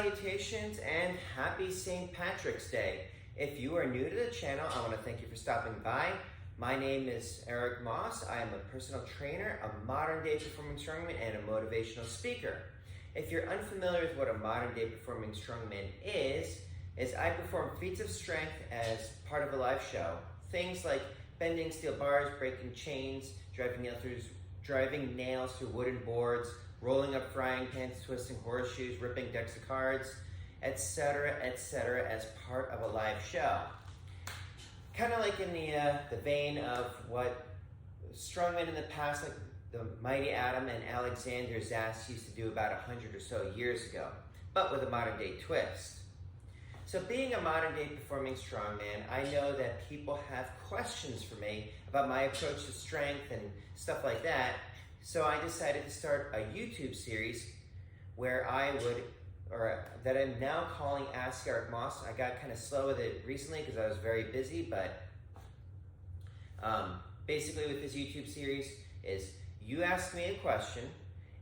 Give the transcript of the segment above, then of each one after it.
Salutations and happy St. Patrick's Day. If you are new to the channel, I want to thank you for stopping by. My name is Eric Moss. I am a personal trainer, a modern day performing strongman, and a motivational speaker. If you're unfamiliar with what a modern day performing strongman is I perform feats of strength as part of a live show. Things like bending steel bars, breaking chains, driving nails through wooden boards, rolling up frying pans, twisting horseshoes, ripping decks of cards, etc., as part of a live show. Kind of like in the vein of what strongmen in the past, like the mighty Adam and Alexander Zass used to do about 100 or so years ago, but with a modern day twist. So being a modern day performing strongman, I know that people have questions for me about my approach to strength and stuff like that. So I decided to start a YouTube series where that I'm now calling Ask Eric Moss. I got kind of slow with it recently because I was very busy, but basically with this YouTube series is you ask me a question,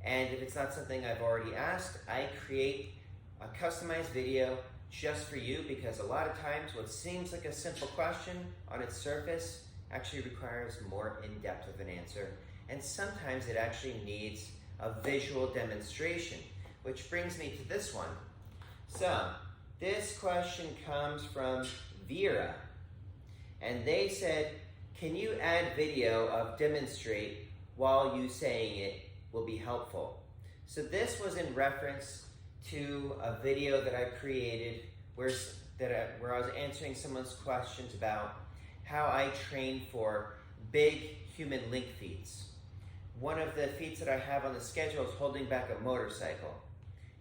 and if it's not something I've already asked, I create a customized video just for you, because a lot of times what seems like a simple question on its surface actually requires more in-depth of an answer. And sometimes it actually needs a visual demonstration, which brings me to this one. So, this question comes from Vera, and they said, can you add video of demonstrate while you saying it will be helpful? So this was in reference to a video that I created where I was answering someone's questions about how I train for big human link feats. One of the feats that I have on the schedule is holding back a motorcycle.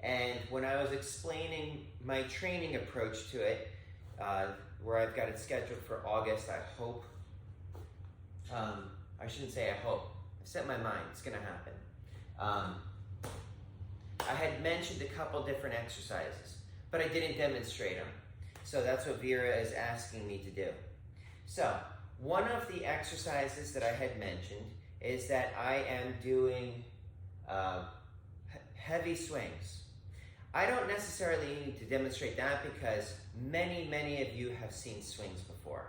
And when I was explaining my training approach to it, where I've got it scheduled for August, I hope, I shouldn't say I hope, I've set my mind, it's gonna happen. I had mentioned a couple different exercises, but I didn't demonstrate them. So that's what Vera is asking me to do. So, one of the exercises that I had mentioned is that I am doing heavy swings. I don't necessarily need to demonstrate that because many of you have seen swings before.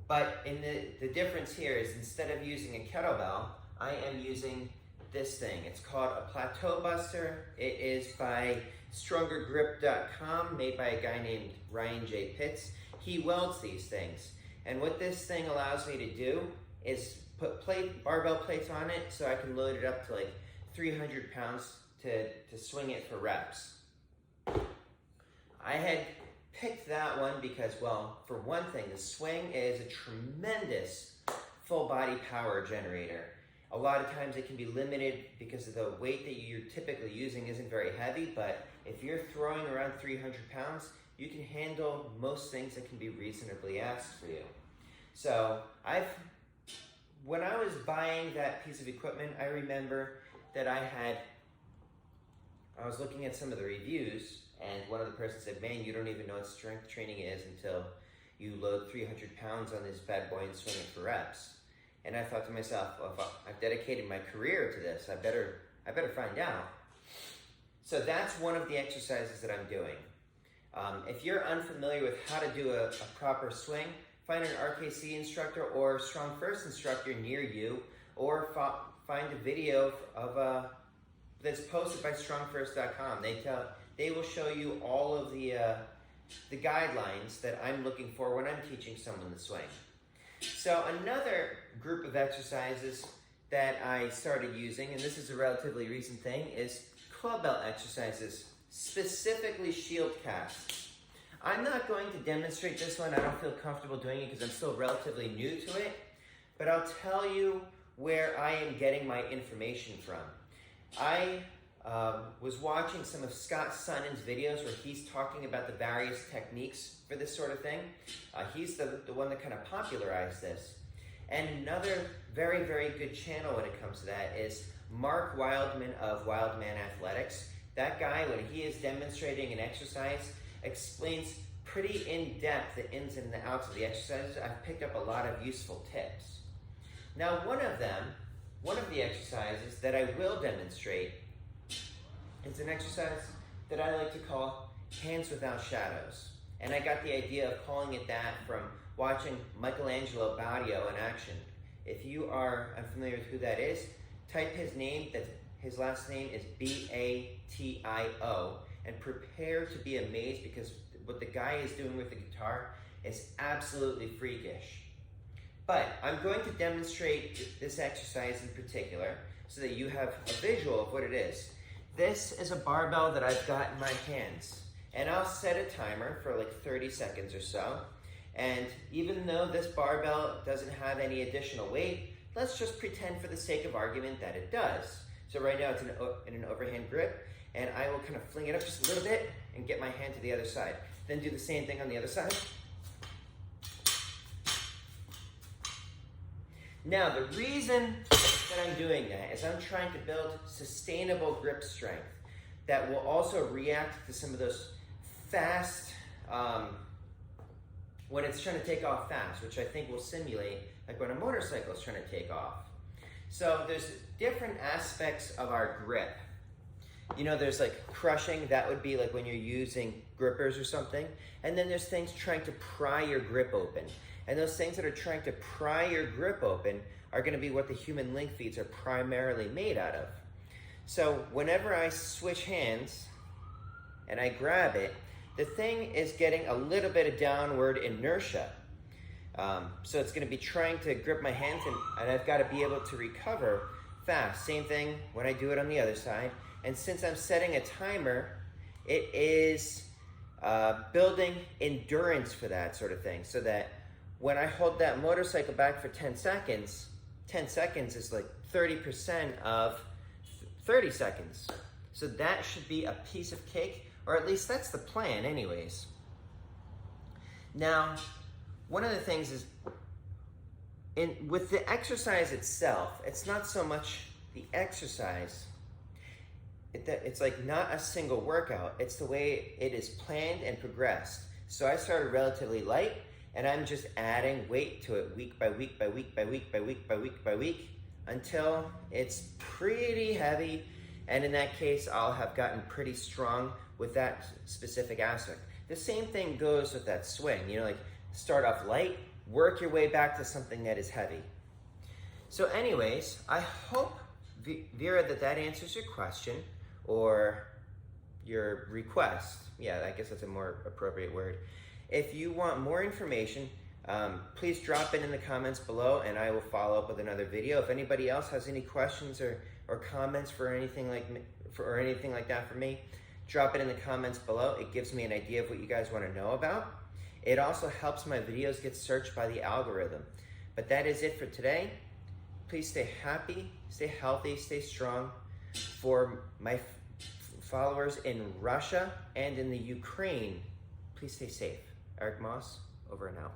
But the difference here is instead of using a kettlebell, I am using this thing. It's called a plateau buster. It is by StrongerGrip.com, made by a guy named Ryan J. Pitts. He welds these things. And what this thing allows me to do is put barbell plates on it so I can load it up to like 300 pounds to swing it for reps. I had picked that one because, well, for one thing, the swing is a tremendous full body power generator. A lot of times it can be limited because of the weight that you're typically using isn't very heavy, but if you're throwing around 300 pounds, you can handle most things that can be reasonably asked for you. So when I was buying that piece of equipment, I remember that I was looking at some of the reviews, and one of the persons said, man, you don't even know what strength training is until you load 300 pounds on this bad boy and swing it for reps. And I thought to myself, well, if I've dedicated my career to this, I better find out. So that's one of the exercises that I'm doing. If you're unfamiliar with how to do a proper swing, find an RKC instructor or Strong First instructor near you, or find a video of that's posted by StrongFirst.com. They will show you all of the guidelines that I'm looking for when I'm teaching someone to swing. So another group of exercises that I started using, and this is a relatively recent thing, is club bell exercises, specifically shield casts. I'm not going to demonstrate this one. I don't feel comfortable doing it because I'm still relatively new to it, but I'll tell you where I am getting my information from. I was watching some of Scott Sonnen's videos where he's talking about the various techniques for this sort of thing. He's the one that kind of popularized this. And another very good channel when it comes to that is Mark Wildman of Wildman Athletics. That guy, when he is demonstrating an exercise, explains pretty in-depth the ins and the outs of the exercises. I've picked up a lot of useful tips. Now one of the exercises that I will demonstrate It's an exercise that I like to call hands without shadows. And I got the idea of calling it that from watching Michelangelo Baudio in action. If you are unfamiliar with who that is, type his name, his last name is B-A-T-I-O, and prepare to be amazed because what the guy is doing with the guitar is absolutely freakish. But I'm going to demonstrate this exercise in particular so that you have a visual of what it is. This is a barbell that I've got in my hands, and I'll set a timer for like 30 seconds or so. And even though this barbell doesn't have any additional weight, let's just pretend for the sake of argument that it does. So right now it's in an overhand grip, and I will kind of fling it up just a little bit and get my hand to the other side. Then do the same thing on the other side. Now, the reason that I'm doing that is I'm trying to build sustainable grip strength that will also react to some of those fast, when it's trying to take off fast, which I think will simulate like when a motorcycle is trying to take off. So there's different aspects of our grip. You know, there's like crushing, that would be like when you're using grippers or something. And then there's things trying to pry your grip open. And those things that are trying to pry your grip open are gonna be what the human link feats are primarily made out of. So whenever I switch hands and I grab it, the thing is getting a little bit of downward inertia. So it's gonna be trying to grip my hands and I've gotta be able to recover fast. Same thing when I do it on the other side. And since I'm setting a timer, it is building endurance for that sort of thing, so that when I hold that motorcycle back for 10 seconds, 10 seconds is like 30% of 30 seconds. So that should be a piece of cake, or at least that's the plan anyways. Now, one of the things is, with the exercise itself, it's not so much the exercise, it's like not a single workout, it's the way it is planned and progressed. So I started relatively light, and I'm just adding weight to it week by week by week by week by week by week by week until it's pretty heavy. And in that case, I'll have gotten pretty strong with that specific aspect. The same thing goes with that swing. You know, like start off light, work your way back to something that is heavy. So anyways, I hope, Vera, that answers your question or your request. Yeah, I guess that's a more appropriate word. If you want more information, please drop it in the comments below and I will follow up with another video. If anybody else has any questions or comments for anything like that for me, drop it in the comments below. It gives me an idea of what you guys want to know about. It also helps my videos get searched by the algorithm. But that is it for today. Please stay happy, stay healthy, stay strong. For my followers in Russia and in the Ukraine, please stay safe. Eric Moss, over and out.